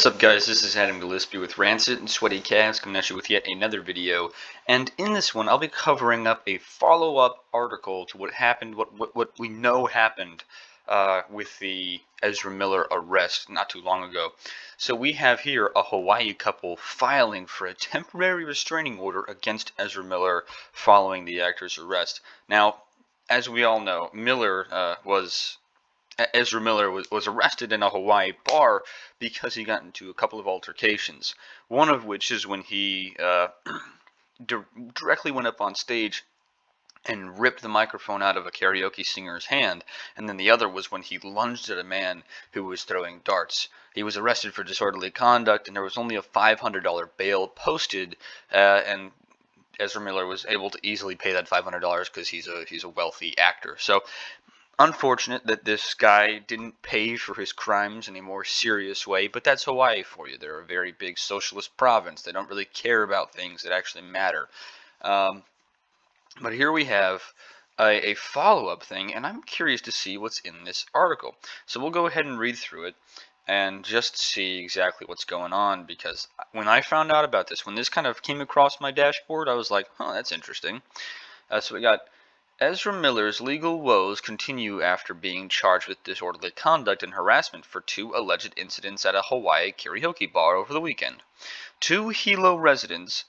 What's up, guys? This is Adam Gillespie with Rancid and Sweaty Calves coming at you with yet another video. And in this one, I'll be covering up a follow-up article to what happened, what we know happened with the Ezra Miller arrest not too long ago. So we have here a Hawaii couple filing for a temporary restraining order against Ezra Miller following the actor's arrest. Now, as we all know, Ezra Miller was arrested in a Hawaii bar because he got into a couple of altercations. One of which is when he directly went up on stage and ripped the microphone out of a karaoke singer's hand, and then the other was when he lunged at a man who was throwing darts. He was arrested for disorderly conduct, and there was only a $500 bail posted, and Ezra Miller was able to easily pay that $500 because he's a wealthy actor. So unfortunate that this guy didn't pay for his crimes in a more serious way, but that's Hawaii for you. They're a very big socialist province. They don't really care about things that actually matter. But here we have a follow-up thing, and I'm curious to see what's in this article. So we'll go ahead and read through it and just see exactly what's going on, because when I found out about this, when this kind of came across my dashboard, I was like, huh, that's interesting. So we got Ezra Miller's legal woes continue after being charged with disorderly conduct and harassment for two alleged incidents at a Hawaii karaoke bar over the weekend. Two Hilo residents,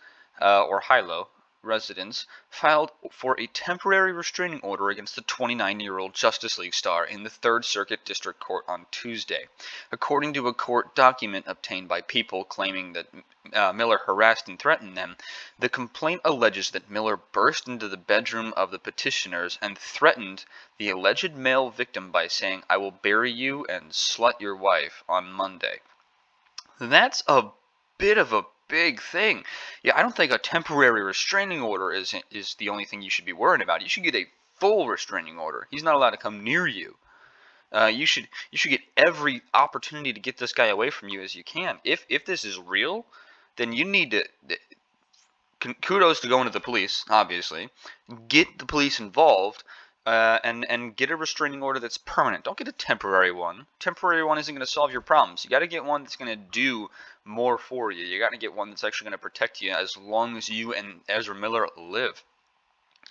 filed for a temporary restraining order against the 29-year-old Justice League star in the Third Circuit District Court on Tuesday. According to a court document obtained by People claiming that Miller harassed and threatened them, the complaint alleges that Miller burst into the bedroom of the petitioners and threatened the alleged male victim by saying, "I will bury you and slut your wife" on Monday. That's a bit of a big thing. Yeah, I don't think a temporary restraining order is the only thing you should be worrying about. You should get a full restraining order. He's not allowed to come near you. You should get every opportunity to get this guy away from you as you can. If this is real, then you need to kudos to going to the police, obviously. Get the police involved, and get a restraining order that's permanent. Don't get a temporary one. Temporary one isn't going to solve your problems. You got to get one that's going to do more for you. You got to get one that's actually going to protect you as long as you and Ezra Miller live.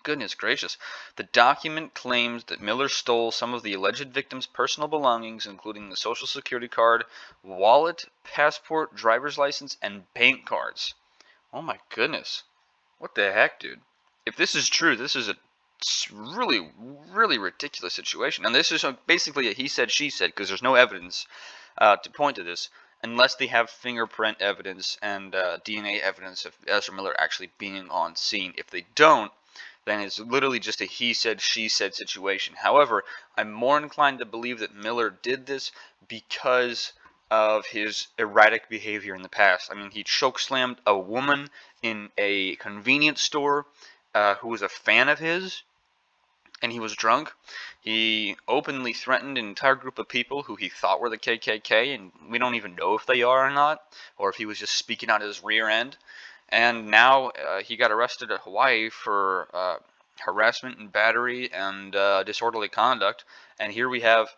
Goodness gracious. The document claims that Miller stole some of the alleged victim's personal belongings, including the Social Security card, wallet, passport, driver's license, and bank cards. Oh my goodness. What the heck, dude? If this is true, this is a really, really ridiculous situation. And this is basically a he said, she said, because there's no evidence to point to this, unless they have fingerprint evidence and DNA evidence of Ezra Miller actually being on scene. If they don't, then it's literally just a he said, she said situation. However, I'm more inclined to believe that Miller did this because of his erratic behavior in the past. I mean, he chokeslammed a woman in a convenience store who was a fan of his, and he was drunk. He openly threatened an entire group of people who he thought were the KKK, and we don't even know if they are or not, or if he was just speaking out his rear end. And now he got arrested at Hawaii for harassment and battery and disorderly conduct. And here we have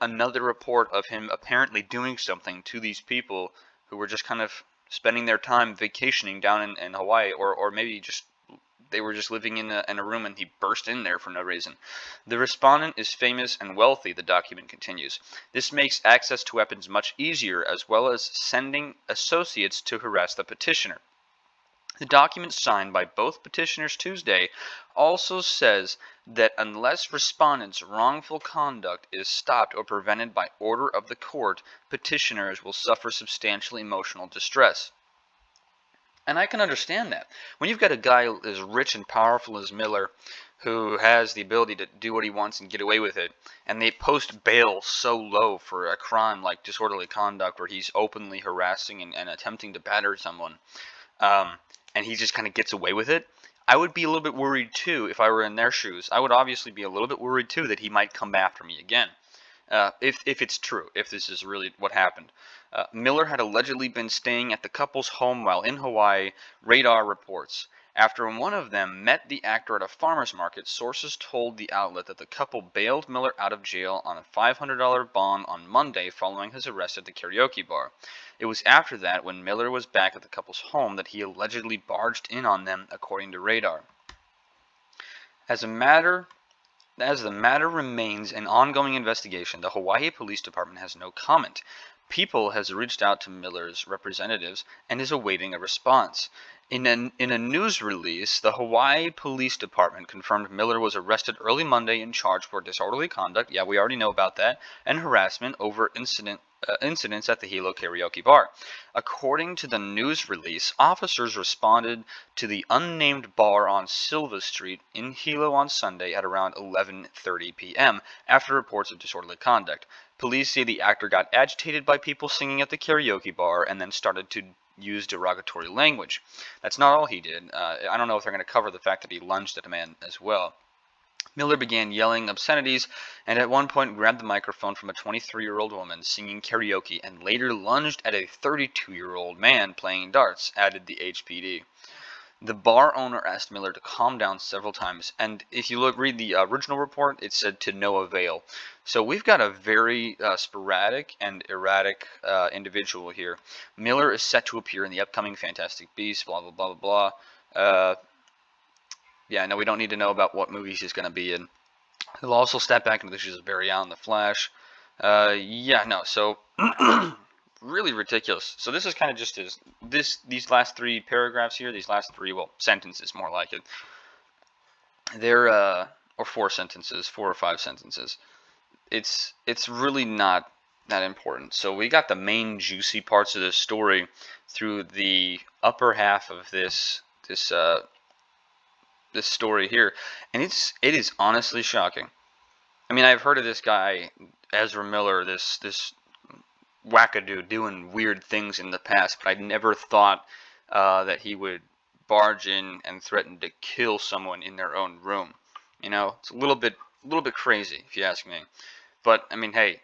another report of him apparently doing something to these people who were just kind of spending their time vacationing down in Hawaii, or maybe just they were just living in a room and he burst in there for no reason. The respondent is famous and wealthy, the document continues. This makes access to weapons much easier, as well as sending associates to harass the petitioner. The document signed by both petitioners Tuesday also says that unless respondents' wrongful conduct is stopped or prevented by order of the court, petitioners will suffer substantial emotional distress. And I can understand that. When you've got a guy as rich and powerful as Miller, who has the ability to do what he wants and get away with it, and they post bail so low for a crime like disorderly conduct where he's openly harassing and attempting to batter someone, and he just kind of gets away with it, I would be a little bit worried too if I were in their shoes. I would obviously be a little bit worried too that he might come after me again. If it's true, if this is really what happened. Miller had allegedly been staying at the couple's home while in Hawaii, radar reports. After one of them met the actor at a farmer's market, sources told the outlet that the couple bailed Miller out of jail on a $500 bond on Monday following his arrest at the karaoke bar. It was after that, when Miller was back at the couple's home, that he allegedly barged in on them, according to Radar. As the matter remains an ongoing investigation, the Hawaii Police Department has no comment. People has reached out to Miller's representatives and is awaiting a response. In a news release, the Hawaii Police Department confirmed Miller was arrested early Monday and charged for disorderly conduct, yeah, we already know about that, and harassment over incidents at the Hilo karaoke bar. According to the news release, officers responded to the unnamed bar on Silva Street in Hilo on Sunday at around 11:30 p.m. after reports of disorderly conduct. Police say the actor got agitated by people singing at the karaoke bar and then started to use derogatory language. That's not all he did. I don't know if they're going to cover the fact that he lunged at a man as well. Miller began yelling obscenities and at one point grabbed the microphone from a 23-year-old woman singing karaoke and later lunged at a 32-year-old man playing darts, added the HPD. The bar owner asked Miller to calm down several times, and if you read the original report, it said to no avail. So we've got a very sporadic and erratic individual here. Miller is set to appear in the upcoming Fantastic Beasts, blah, blah, blah, blah, blah. Yeah, no, we don't need to know about what movies he's going to be in. He'll also step back into the shoes of Barry Allen, The Flash. Yeah, no, so really ridiculous. So this is kind of just these last three paragraphs here, these last three, well, sentences more like it. They're or four sentences, 4 or 5 sentences. It's really not that important. So we got the main juicy parts of this story through the upper half of this story here, and it is honestly shocking. I mean, I've heard of this guy Ezra Miller, this wackadoo doing weird things in the past, but I never thought that he would barge in and threaten to kill someone in their own room. You know, it's a little bit crazy if you ask me. But I mean, hey,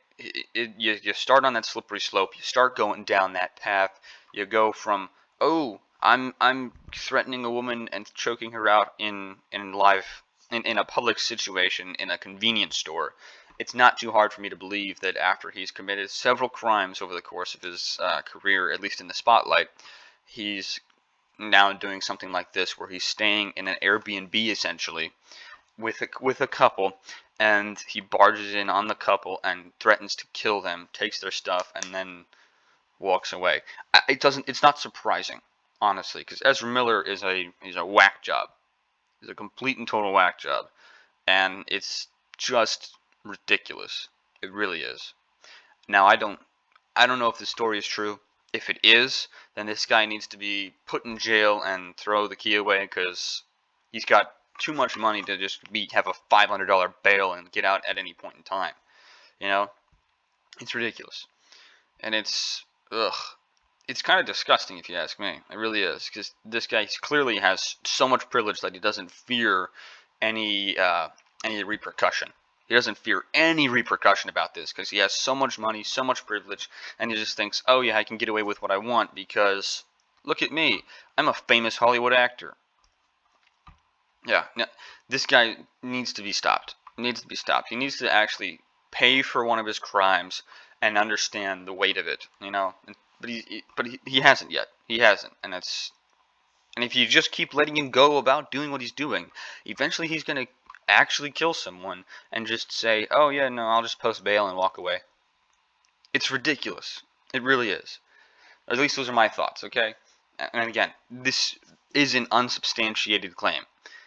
you start on that slippery slope. You start going down that path. You go from, oh, I'm threatening a woman and choking her out in a public situation in a convenience store. It's not too hard for me to believe that after he's committed several crimes over the course of his career, at least in the spotlight, he's now doing something like this, where he's staying in an Airbnb essentially with a couple, and he barges in on the couple and threatens to kill them, takes their stuff, and then walks away. It's not surprising, honestly, because Ezra Miller he's a whack job. He's a complete and total whack job, and it's just ridiculous. It really is. Now I don't know if this story is true. If it is, then this guy needs to be put in jail and throw the key away, because he's got too much money to just have a $500 bail and get out at any point in time. You know, it's ridiculous, and it's kind of disgusting if you ask me. It really is, because this guy clearly has so much privilege that he doesn't fear any repercussion. He doesn't fear any repercussion about this, because he has so much money, so much privilege, and he just thinks, oh yeah, I can get away with what I want because look at me, I'm a famous Hollywood actor. Yeah, no, this guy needs to be stopped. He needs to be stopped. He needs to actually pay for one of his crimes and understand the weight of it, you know. But he hasn't yet. He hasn't, and if you just keep letting him go about doing what he's doing, eventually he's gonna actually kill someone and just say, oh yeah, no, I'll just post bail and walk away. It's ridiculous. It really is. Or at least those are my thoughts, okay? And again, this is an unsubstantiated claim.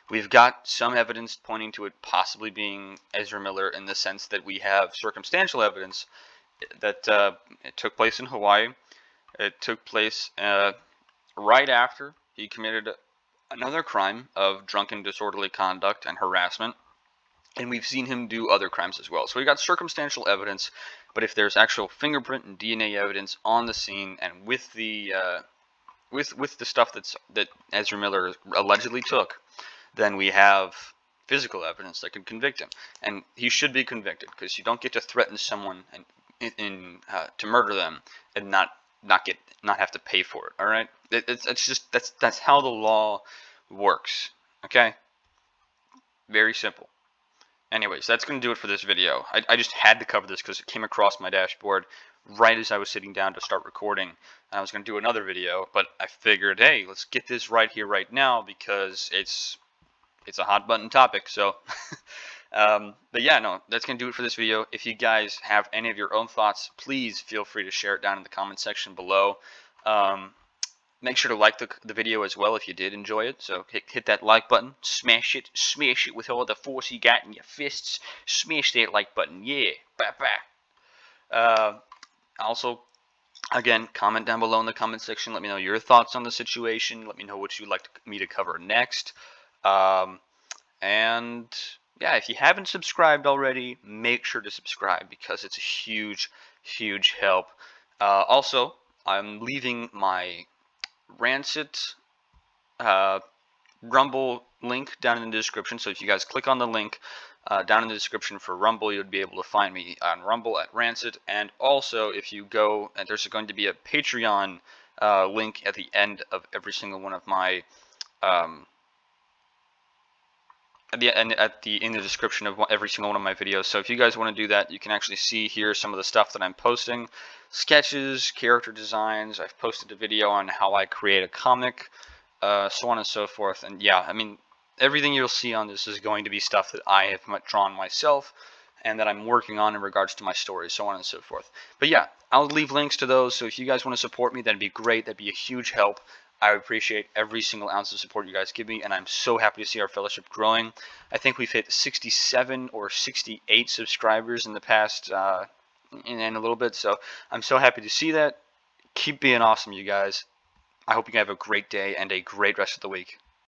We've got some evidence pointing to it possibly being Ezra Miller, in the sense that we have circumstantial evidence that it took place in Hawaii. It took place right after he committed another crime of drunken disorderly conduct and harassment, and we've seen him do other crimes as well. So we got circumstantial evidence, but if there's actual fingerprint and DNA evidence on the scene, and with the stuff that Ezra Miller allegedly took, then we have physical evidence that could convict him, and he should be convicted, because you don't get to threaten someone to murder them and not have to pay for it. All right, that's how the law works. Okay? Very simple. Anyways, that's going to do it for this video. I just had to cover this because it came across my dashboard right as I was sitting down to start recording. And I was going to do another video, but I figured, hey, let's get this right here, right now, because it's a hot button topic. So, but yeah, no, that's going to do it for this video. If you guys have any of your own thoughts, please feel free to share it down in the comment section below. Make sure to like the video as well if you did enjoy it. So hit that like button, smash it with all the force you got in your fists. Smash that like button, yeah. Bah, bah. Also, again, comment down below in the comment section. Let me know your thoughts on the situation. Let me know what you'd like me to cover next. And yeah, if you haven't subscribed already, make sure to subscribe because it's a huge, huge help. Also, I'm leaving my Rancid Rumble link down in the description. So if you guys click on the link down in the description for Rumble, you'll be able to find me on Rumble at Rancid. And also, if you go, and there's going to be a Patreon link at the end of every single one of my in the description of every single one of my videos. So if you guys want to do that, you can actually see here some of the stuff that I'm posting. Sketches, character designs. I've posted a video on how I create a comic, so on and so forth. And yeah, I mean, everything you'll see on this is going to be stuff that I have drawn myself and that I'm working on in regards to my stories, so on and so forth. But yeah, I'll leave links to those, so if you guys want to support me, that'd be great. That'd be a huge help. I appreciate every single ounce of support you guys give me, and I'm so happy to see our fellowship growing. I think we've hit 67 or 68 subscribers in the past in a little bit, so I'm so happy to see that. Keep being awesome, you guys. I hope you have a great day and a great rest of the week.